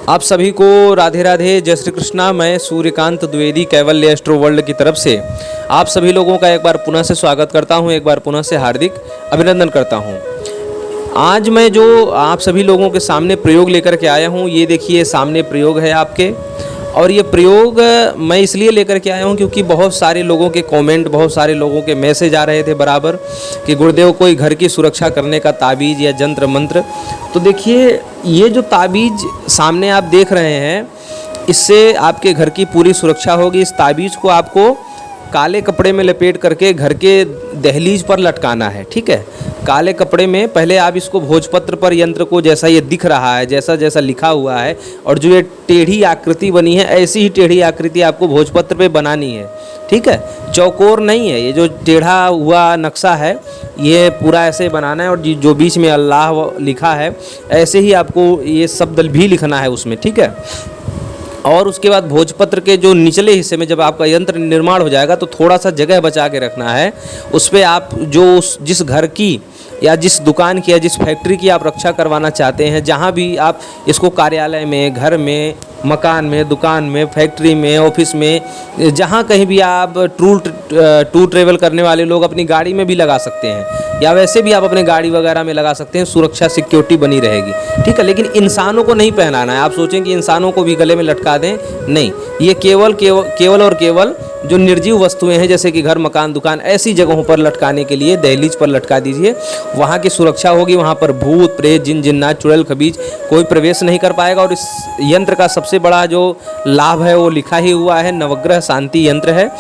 आप सभी को राधे राधे, जय श्री कृष्णा। मैं सूर्यकांत द्विवेदी कैवल्य एस्ट्रो वर्ल्ड की तरफ से आप सभी लोगों का एक बार पुनः से स्वागत करता हूं, एक बार पुनः से हार्दिक अभिनंदन करता हूं। आज मैं जो आप सभी लोगों के सामने प्रयोग लेकर के आया हूं, ये देखिए सामने प्रयोग है आपके। और ये प्रयोग मैं इसलिए लेकर के आया हूँ क्योंकि बहुत सारे लोगों के कमेंट, बहुत सारे लोगों के मैसेज आ रहे थे बराबर कि गुरुदेव कोई घर की सुरक्षा करने का ताबीज़ या जंत्र मंत्र। तो देखिए ये जो ताबीज़ सामने आप देख रहे हैं, इससे आपके घर की पूरी सुरक्षा होगी। इस ताबीज़ को आपको काले कपड़े में लपेट करके घर के दहलीज पर लटकाना है, ठीक है। काले कपड़े में पहले आप इसको भोजपत्र पर यंत्र को जैसा ये दिख रहा है, जैसा जैसा लिखा हुआ है और जो ये टेढ़ी आकृति बनी है, ऐसी ही टेढ़ी आकृति आपको भोजपत्र पे बनानी है, ठीक है। चौकोर नहीं है, ये जो टेढ़ा हुआ नक्शा है ये पूरा ऐसे बनाना है और जो बीच में अल्लाह लिखा है ऐसे ही आपको ये शब्द भी लिखना है उसमें, ठीक है। और उसके बाद भोजपत्र के जो निचले हिस्से में जब आपका यंत्र निर्माण हो जाएगा तो थोड़ा सा जगह बचा के रखना है। उस पर आप जो जिस घर की या जिस दुकान की या जिस फैक्ट्री की आप रक्षा करवाना चाहते हैं, जहाँ भी आप इसको कार्यालय में, घर में, मकान में, दुकान में, फैक्ट्री में, ऑफिस में, जहाँ कहीं भी आप टूर ट्रेवल करने वाले लोग अपनी गाड़ी में भी लगा सकते हैं या वैसे भी आप अपने गाड़ी वगैरह में लगा सकते हैं। सुरक्षा सिक्योरिटी बनी रहेगी, ठीक है। लेकिन इंसानों को नहीं पहनाना है। आप सोचें कि इंसानों को भी गले में लटका दें, नहीं। ये केवल और केवल जो निर्जीव वस्तुएं हैं जैसे कि घर, मकान, दुकान, ऐसी जगहों पर लटकाने के लिए दहलीज पर लटका दीजिए। वहाँ की सुरक्षा होगी, वहाँ पर भूत प्रेत, जिन जिन्नात, चुड़ैल खबीज कोई प्रवेश नहीं कर पाएगा। और इस यंत्र का सबसे बड़ा जो लाभ है वो लिखा ही हुआ है, नवग्रह शांति यंत्र है।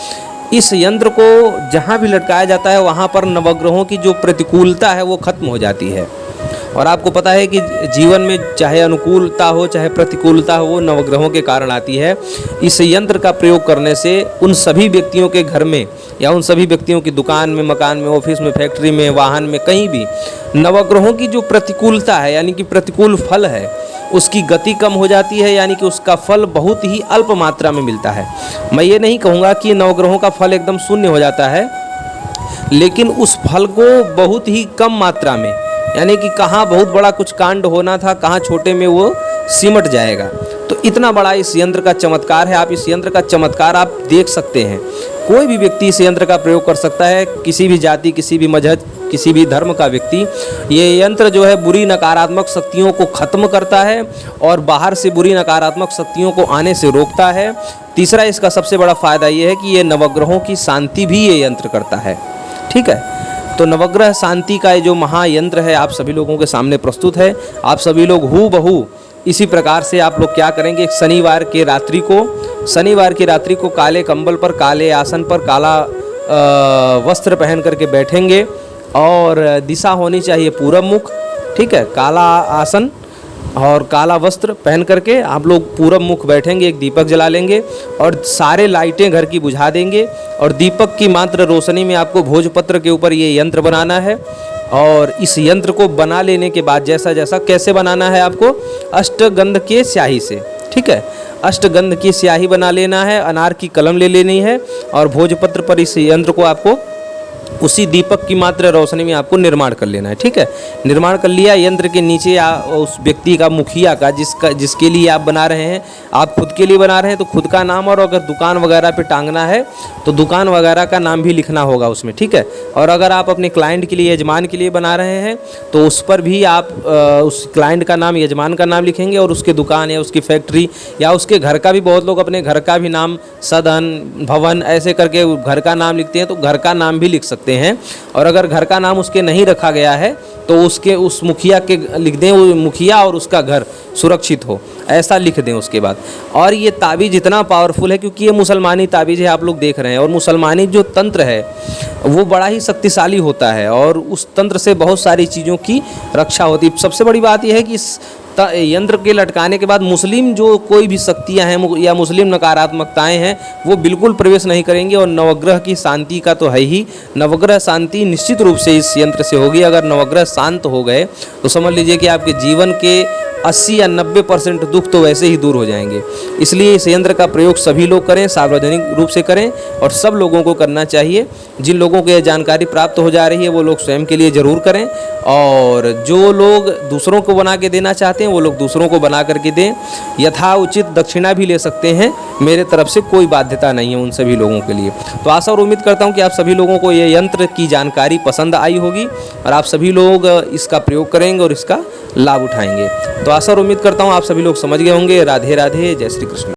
इस यंत्र को जहाँ भी लटकाया जाता है वहाँ पर नवग्रहों की जो प्रतिकूलता है वो खत्म हो जाती है। और आपको पता है कि जीवन में चाहे अनुकूलता हो चाहे प्रतिकूलता हो, वो नवग्रहों के कारण आती है। इस यंत्र का प्रयोग करने से उन सभी व्यक्तियों के घर में या उन सभी व्यक्तियों की दुकान में, मकान में, ऑफिस में, फैक्ट्री में, वाहन में, कहीं भी नवग्रहों की जो प्रतिकूलता है यानी कि प्रतिकूल फल है उसकी गति कम हो जाती है, यानी कि उसका फल बहुत ही अल्प मात्रा में मिलता है। मैं ये नहीं कहूँगा कि नवग्रहों का फल एकदम शून्य हो जाता है, लेकिन उस फल को बहुत ही कम मात्रा में, यानी कि कहाँ बहुत बड़ा कुछ कांड होना था, कहाँ छोटे में वो सिमट जाएगा। तो इतना बड़ा इस यंत्र का चमत्कार है। आप इस यंत्र का चमत्कार आप देख सकते हैं। कोई भी व्यक्ति इस यंत्र का प्रयोग कर सकता है, किसी भी जाति, किसी भी मजहब, किसी भी धर्म का व्यक्ति। ये यंत्र जो है बुरी नकारात्मक शक्तियों को ख़त्म करता है और बाहर से बुरी नकारात्मक शक्तियों को आने से रोकता है। तीसरा इसका सबसे बड़ा फ़ायदा ये है कि ये नवग्रहों की शांति भी ये यंत्र करता है, ठीक है। तो नवग्रह शांति का ये जो महायंत्र है आप सभी लोगों के सामने प्रस्तुत है। आप सभी लोग हूबहू इसी प्रकार से आप लोग क्या करेंगे, शनिवार की रात्रि को काले कंबल पर, काले आसन पर, काला वस्त्र पहन करके बैठेंगे और दिशा होनी चाहिए पूरब मुख, ठीक है। काला आसन और काला वस्त्र पहन करके आप लोग पूरब मुख बैठेंगे। एक दीपक जला लेंगे और सारे लाइटें घर की बुझा देंगे और दीपक की मात्र रोशनी में आपको भोजपत्र के ऊपर ये यंत्र बनाना है। और इस यंत्र को बना लेने के बाद जैसा जैसा कैसे बनाना है आपको, अष्टगंध के स्याही से, ठीक है। अष्टगंध की स्याही बना लेना है, अनार की कलम ले लेनी है और भोजपत्र पर इस यंत्र को आपको उसी दीपक की मात्र रोशनी में आपको निर्माण कर लेना है, ठीक है। निर्माण कर लिया। यंत्र के नीचे उस व्यक्ति का, मुखिया का, जिसके लिए आप बना रहे हैं, आप खुद के लिए बना रहे हैं तो खुद का नाम, और अगर दुकान वगैरह पे टांगना है तो दुकान वगैरह का नाम भी लिखना होगा उसमें, ठीक है। और अगर आप अपने क्लाइंट के लिए, यजमान के लिए बना रहे हैं तो उस पर भी आप उस क्लाइंट का नाम, यजमान का नाम लिखेंगे और उसके दुकान या उसकी फैक्ट्री या उसके घर का भी, बहुत लोग अपने घर का भी नाम, सदन, भवन ऐसे करके घर का नाम लिखते हैं, तो घर का नाम भी लिख सकते हैं। और अगर घर का नाम उसके नहीं रखा गया है तो उसके उस मुखिया के लिख दें, वो मुखिया और उसका घर सुरक्षित हो, ऐसा लिख दें उसके बाद। और ये ताबीज़ इतना पावरफुल है क्योंकि ये मुसलमानी ताबीज़ है, आप लोग देख रहे हैं। और मुसलमानी जो तंत्र है वो बड़ा ही शक्तिशाली होता है और उस तंत्र से बहुत सारी चीज़ों की रक्षा होती है। सबसे बड़ी बात यह है कि इस यंत्र के लटकाने के बाद मुस्लिम जो कोई भी शक्तियाँ हैं या मुस्लिम नकारात्मकताएं हैं वो बिल्कुल प्रवेश नहीं करेंगी। और नवग्रह की शांति का तो है ही, नवग्रह शांति निश्चित रूप से इस यंत्र से होगी। अगर नवग्रह शांत हो गए तो समझ लीजिए कि आपके जीवन के 80 या 90% दुख तो वैसे ही दूर हो जाएंगे। इसलिए इस यंत्र का प्रयोग सभी लोग करें, सार्वजनिक रूप से करें और सब लोगों को करना चाहिए। जिन लोगों को यह जानकारी प्राप्त हो जा रही है वो लोग स्वयं के लिए ज़रूर करें, और जो लोग दूसरों को बना के देना चाहते बनाते हैं वो लोग दूसरों को बना करके दें। यथा उचित दक्षिणा भी ले सकते हैं, मेरे तरफ से कोई बाध्यता नहीं है उन सभी लोगों के लिए। तो आशा और उम्मीद करता हूँ कि आप सभी लोगों को ये यंत्र की जानकारी पसंद आई होगी और आप सभी लोग इसका प्रयोग करेंगे और इसका लाभ उठाएंगे। तो आशा और उम्मीद करता हूँ आप सभी लोग समझ गए होंगे। राधे राधे, जय श्री कृष्ण।